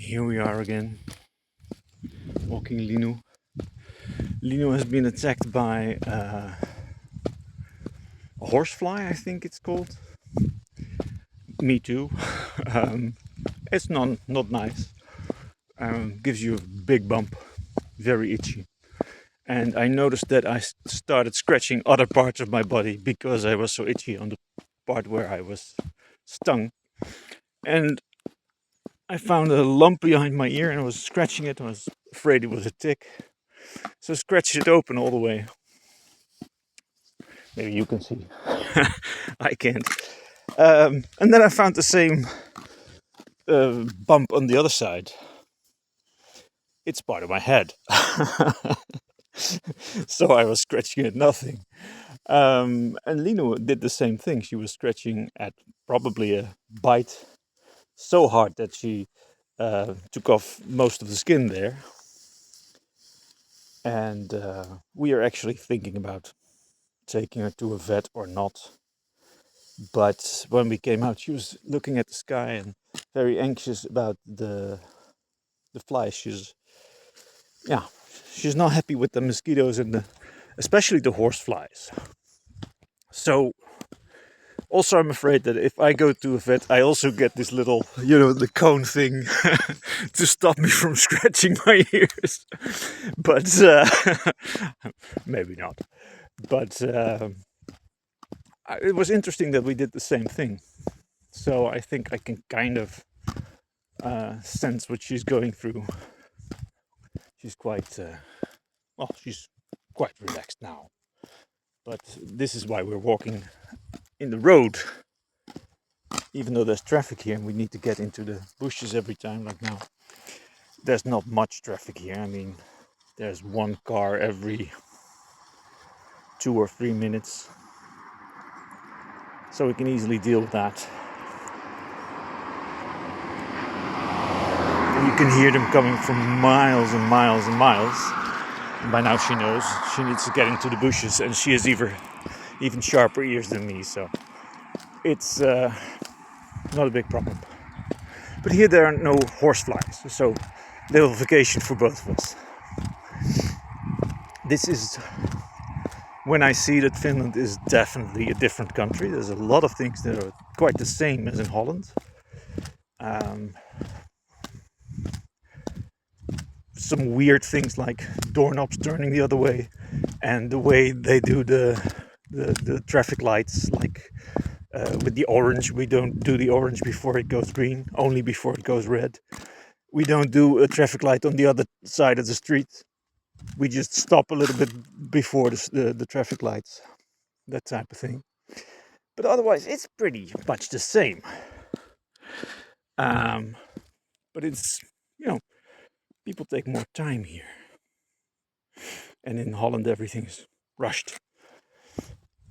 Here we are again, walking Linu. Linu has been attacked by a horsefly, I think it's called. Me too. um, it's not nice. Gives you a big bump, very itchy. And I noticed that I started scratching other parts of my body because I was so itchy on the part where I was stung. And I found a lump behind my ear and I was scratching it. I was afraid it was a tick. So I scratched it open all the way. Maybe you can see. I can't. And then I found the same bump on the other side. It's part of my head. So I was scratching at nothing. And Lino did the same thing. She was scratching at probably a bite so hard that she took off most of the skin there. And we are actually thinking about taking her to a vet or not. But when we came out, she was looking at the sky and very anxious about the flies. She's not happy with the mosquitoes and especially the horse flies. So also I'm afraid that if I go to a vet, I also get this little, the cone thing to stop me from scratching my ears. But maybe not. But it was interesting that we did the same thing. So I think I can kind of sense what she's going through. She's quite relaxed now. But this is why we're walking in the road, even though there's traffic here and we need to get into the bushes every time. Like now, there's not much traffic here. I mean, there's one car every 2 or 3 minutes, so we can easily deal with that. And you can hear them coming from miles and miles and miles. And by now she knows she needs to get into the bushes, and she has even sharper ears than me, so it's not a big problem. But here there are no horseflies, so little vacation for both of us. This is when I see that Finland is definitely a different country. There's a lot of things that are quite the same as in Holland. Some weird things like doorknobs turning the other way, and the way they do the traffic lights, like with the orange. We don't do the orange before it goes green, only before it goes red. We don't do a traffic light on the other side of the street. We just stop a little bit before the traffic lights, that type of thing. But otherwise, it's pretty much the same. But it's, people take more time here. And in Holland, everything's rushed.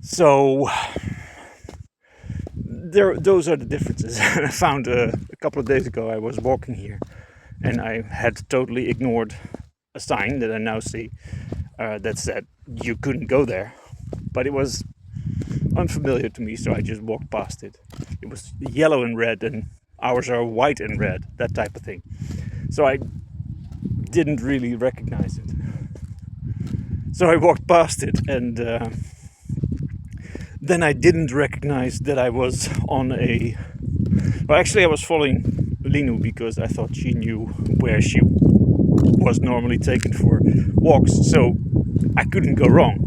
So those are the differences. I found a couple of days ago, I was walking here and I had totally ignored a sign that I now see that said you couldn't go there. But it was unfamiliar to me, so I just walked past it. It was yellow and red, and ours are white and red, that type of thing. So I didn't really recognize it. So I walked past it, and then I didn't recognize that I was on a... Well, actually I was following Linu because I thought she knew where she was normally taken for walks, so I couldn't go wrong.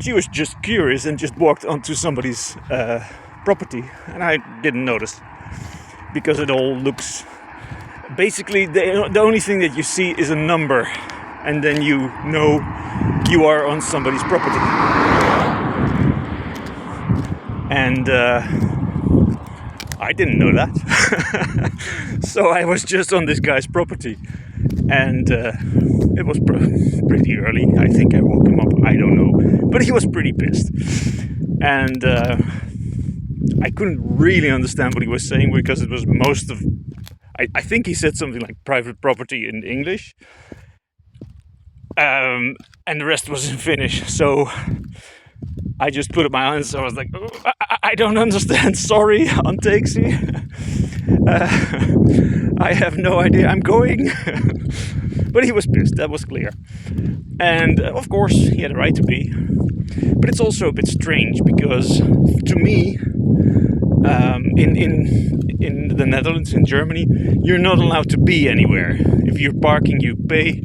She was just curious and just walked onto somebody's property, and I didn't notice because it all looks... Basically, the only thing that you see is a number, and then you know you are on somebody's property. And I didn't know that. So I was just on this guy's property, and it was pretty early. I think I woke him up, I don't know, but he was pretty pissed. And I couldn't really understand what he was saying because it was most of... I think he said something like private property in English, and the rest was in Finnish. So I just put up my hands. I was like, "Oh, I don't understand. Sorry, on taxi. I have no idea. I'm going." But he was pissed. That was clear. And of course, he had a right to be. But it's also a bit strange because, to me, in the Netherlands, in Germany, you're not allowed to be anywhere. If you're parking, you pay.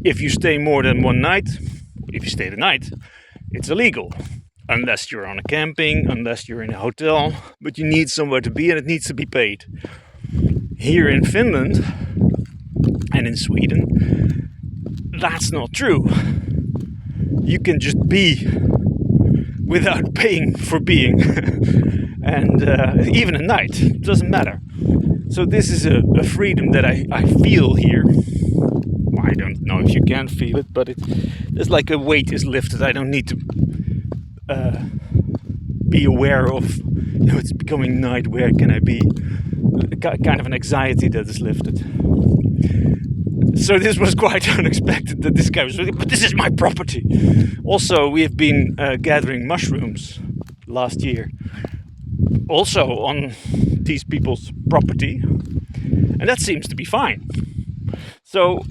If you stay more than one night, if you stay the night, it's illegal. Unless you're on a camping, unless you're in a hotel, but you need somewhere to be and it needs to be paid. Here in Finland and in Sweden, that's not true. You can just be without paying for being. And even at night, it doesn't matter. So this is a freedom that I feel here. I don't know if you can feel it, but it's like a weight is lifted. I don't need to be aware of, it's becoming night, where can I be? Kind of an anxiety that is lifted. So this was quite unexpected that this guy was really, but this is my property. Also, we have been gathering mushrooms last year, also on these people's property, and that seems to be fine. So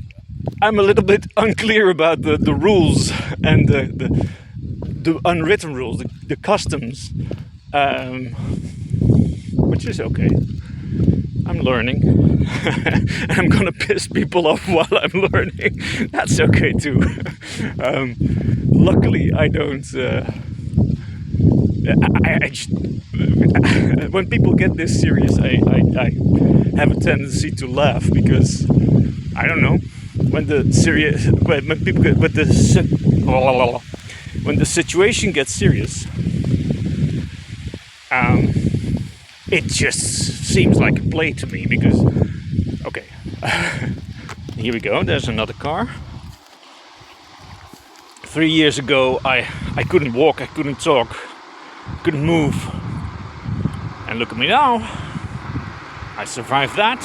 I'm a little bit unclear about the rules and the unwritten rules, the customs, which is okay. I'm learning. And I'm gonna piss people off while I'm learning. That's okay too. Luckily, I don't. I just, when people get this serious, I have a tendency to laugh because I don't know when people get when the situation gets serious. It just seems like a play to me because, okay, here we go, there's another car. 3 years ago, I couldn't walk, I couldn't talk, couldn't move. And look at me now, I survived that.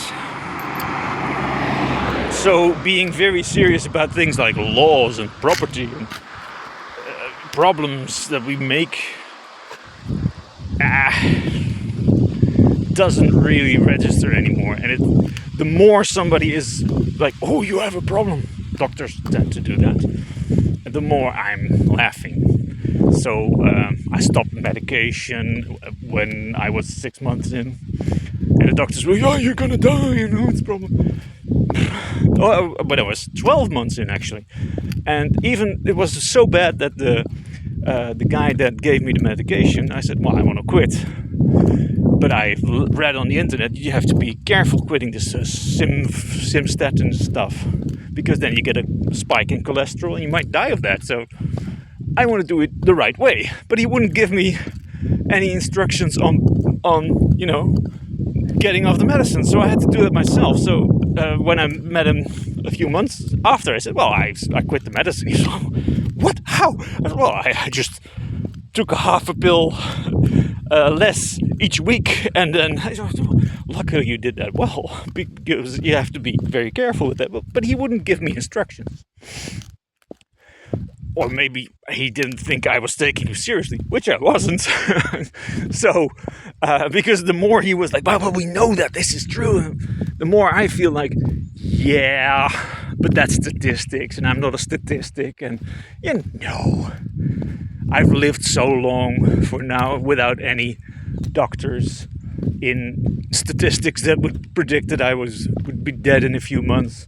So being very serious about things like laws and property and problems that we make doesn't really register anymore. And the more somebody is like, oh, you have a problem, doctors tend to do that, and the more I'm laughing. So I stopped medication when I was 6 months in, and the doctors were, oh, you're gonna die, it's a problem. But I was 12 months in actually, and even it was so bad that the guy that gave me the medication, I said, well, I want to quit. But I read on the internet you have to be careful quitting this Simstatin stuff, because then you get a spike in cholesterol and you might die of that. So I want to do it the right way. But he wouldn't give me any instructions on getting off the medicine. So I had to do it myself. So when I met him a few months after, I said, well, I quit the medicine. He said, what? How? I said, well, I just took a half a pill less each week, and then luckily you did that well, because you have to be very careful with that. But he wouldn't give me instructions, or maybe he didn't think I was taking it seriously, which I wasn't. So because the more he was like, well, we know that this is true, the more I feel like, yeah, but that's statistics and I'm not a statistic, and I've lived so long for now without any doctors in statistics that would predict that I would be dead in a few months.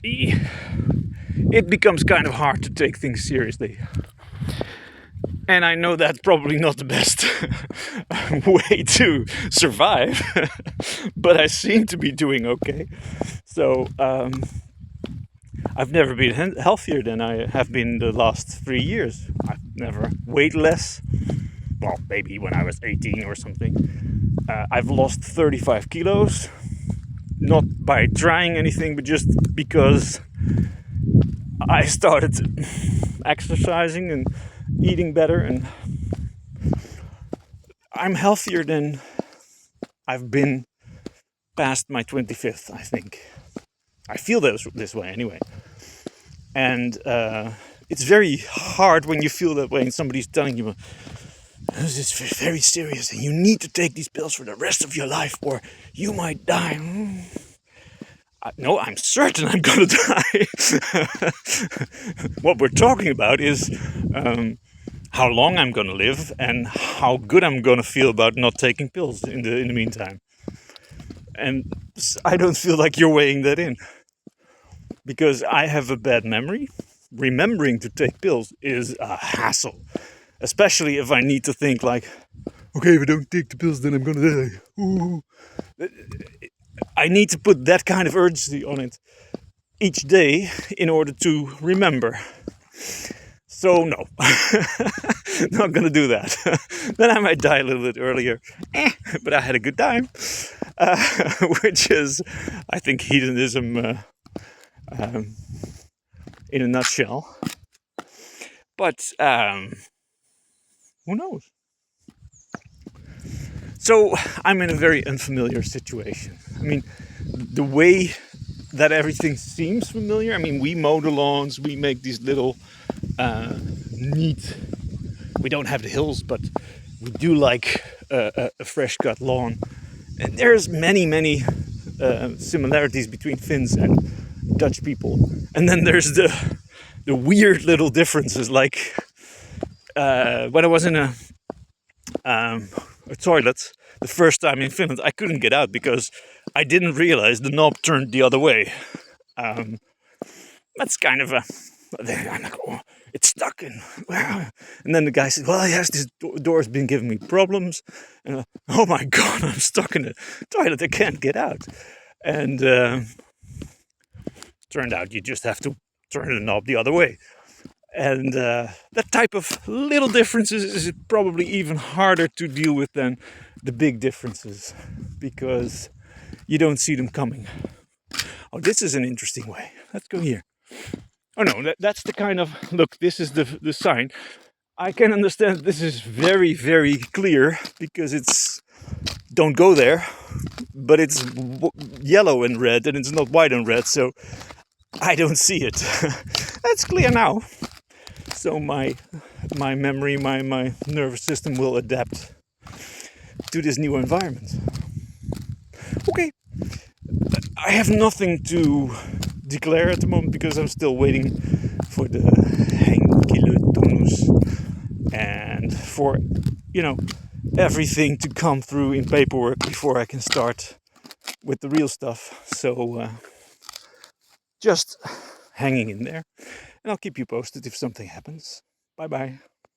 It becomes kind of hard to take things seriously. And I know that's probably not the best way to survive, but I seem to be doing okay. So I've never been healthier than I have been the last 3 years. I've never weighed less. Well, maybe when I was 18 or something. I've lost 35 kilos. Not by trying anything, but just because I started exercising and eating better. And I'm healthier than I've been past my 25th, I think. I feel this way anyway. And it's very hard when you feel that way and somebody's telling you, this is very serious and you need to take these pills for the rest of your life or you might die. No, I'm certain I'm gonna die. What we're talking about is how long I'm gonna live and how good I'm gonna feel about not taking pills in the meantime. And I don't feel like you're weighing that in, because I have a bad memory. Remembering to take pills is a hassle, especially if I need to think like, okay, if I don't take the pills, then I'm gonna die. Ooh. I need to put that kind of urgency on it each day in order to remember. So no, not gonna do that. Then I might die a little bit earlier, but I had a good time, which is, I think, hedonism in a nutshell. But who knows? So I'm in a very unfamiliar situation. I mean, the way that everything seems familiar. I mean, we mow the lawns, we make these little neat. We don't have the hills, but we do like a fresh cut lawn. And there's many similarities between Finns and Dutch people. And then there's the weird little differences, like when I was in a toilet the first time in Finland, I couldn't get out because I didn't realize the knob turned the other way. That's kind of a... I'm like, oh, it's stuck in. And then the guy said, well, yes, this door's been giving me problems. And oh my God, I'm stuck in the toilet. I can't get out. And turned out you just have to turn the knob the other way. And that type of little differences is probably even harder to deal with than the big differences, because you don't see them coming. Oh, this is an interesting way. Let's go here. Oh no, that's the kind of... Look, this is the sign. I can understand this is very, very clear because it's don't go there, but it's yellow and red and it's not white and red, so I don't see it. That's clear now. So my memory, my nervous system will adapt to this new environment. Okay, I have nothing to declare at the moment because I'm still waiting for the henkilötunnus and for, everything to come through in paperwork before I can start with the real stuff. So just hanging in there, and I'll keep you posted if something happens. Bye bye.